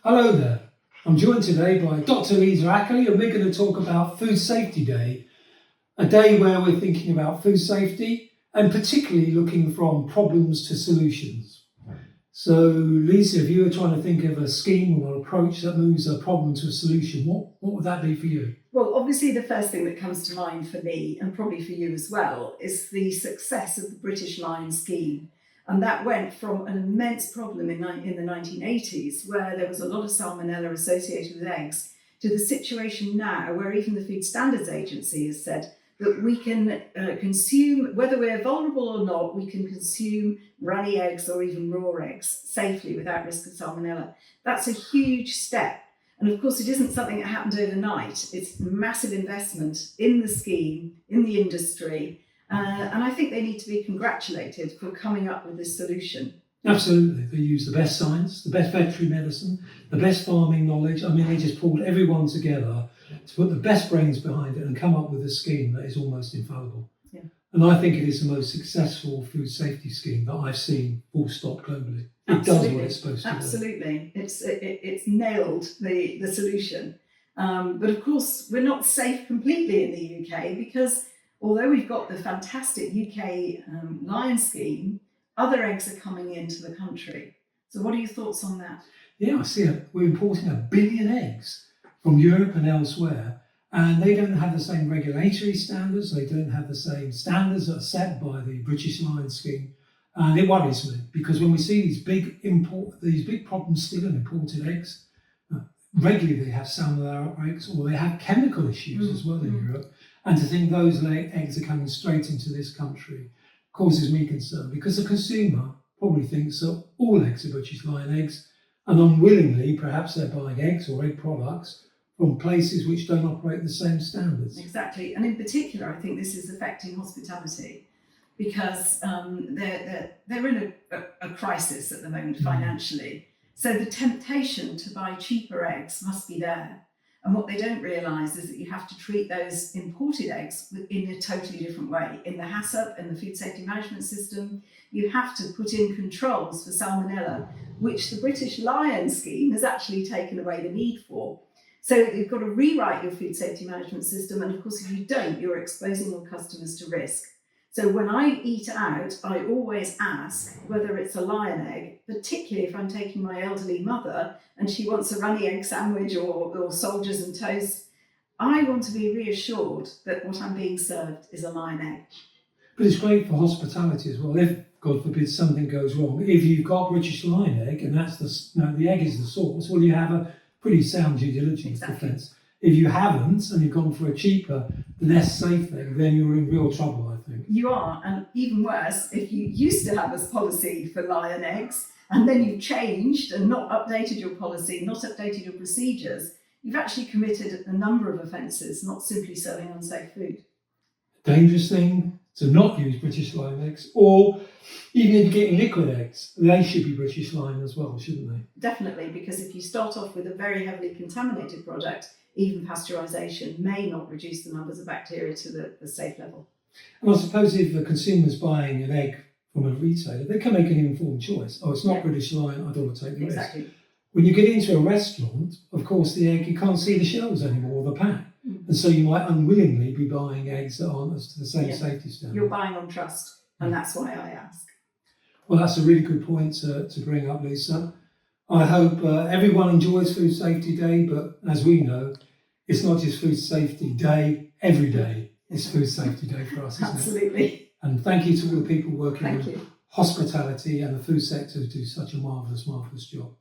Hello there. I'm joined today by Dr. Lisa Ackerley, and we're going to talk about Food Safety Day, a day where we're thinking about food safety and particularly looking from problems to solutions. So, Lisa, if you were trying to think of a scheme or an approach that moves a problem to a solution, what would that be for you? Well, obviously the first thing that comes to mind for me, and probably for you as well, is the success of the British Lion scheme. And that went from an immense problem in the 1980s, where there was a lot of salmonella associated with eggs, to the situation now where even the Food Standards Agency has said that we can consume, whether we're vulnerable or not, we can consume runny eggs or even raw eggs safely without risk of salmonella. That's a huge step. And of course, it isn't something that happened overnight. It's massive investment in the scheme, in the industry. And I think they need to be congratulated for coming up with this solution. Absolutely. They use the best science, the best veterinary medicine, the best farming knowledge. I mean, they just pulled everyone together to put the best brains behind it and come up with a scheme that is almost infallible. Yeah. And I think it is the most successful food safety scheme that I've seen, full stop, globally. It Absolutely. does what it's supposed to do. Absolutely. It's nailed the solution. But of course, we're not safe completely in the UK because although we've got the fantastic UK lion scheme, other eggs are coming into the country. So what are your thoughts on that? Yeah, I see it. We're importing 1 billion eggs from Europe and elsewhere, and they don't have the same regulatory standards. They don't have the same standards that are set by the British Lion scheme. And it worries me because when we see these big problems still in imported eggs, regularly they have salmonella outbreaks or they have chemical issues as well in Europe. And to think those eggs are coming straight into this country causes me concern because the consumer probably thinks that all eggs are British Lion eggs, and unwillingly perhaps they're buying eggs or egg products from places which don't operate the same standards. Exactly, and in particular I think this is affecting hospitality because they're in a crisis at the moment financially. So the temptation to buy cheaper eggs must be there. And what they don't realise is that you have to treat those imported eggs in a totally different way. In the HACCP and the Food Safety Management System, you have to put in controls for salmonella, which the British Lion scheme has actually taken away the need for. So you've got to rewrite your Food Safety Management System. And of course, if you don't, you're exposing your customers to risk. So when I eat out, I always ask whether it's a lion egg, particularly if I'm taking my elderly mother and she wants a runny egg sandwich or soldiers and toast. I want to be reassured that what I'm being served is a lion egg. But it's great for hospitality as well. If, God forbid, something goes wrong, if you've got British Lion egg and that's the egg is the source, well, you have a pretty sound due diligence defence. If you haven't and you've gone for a cheaper, less safe egg, then you're in real trouble, I think. You are, and even worse, if you used to have a policy for lion eggs and then you've changed and not updated your policy, not updated your procedures, you've actually committed a number of offences, not simply serving unsafe food. Dangerous thing to not use British Lion eggs, or even if you're getting liquid eggs, they should be British Lion as well, shouldn't they? Definitely, because if you start off with a very heavily contaminated product, even pasteurisation may not reduce the numbers of bacteria to the safe level. And I suppose if the consumer's buying an egg from a retailer, they can make an informed choice. Oh, it's not British Lion, I don't want to take the risk. When you get into a restaurant, of course, the egg, you can't see the shells anymore, or the pack. And so you might unwillingly be buying eggs that aren't to the same safety standard. You're buying on trust, and that's why I ask. Well, that's a really good point to bring up, Lisa. I hope everyone enjoys Food Safety Day, but as we know, it's not just Food Safety Day, every day is Food Safety Day for us, isn't it? Absolutely. And thank you to all the people working in hospitality and the food sector who do such a marvellous, marvellous job.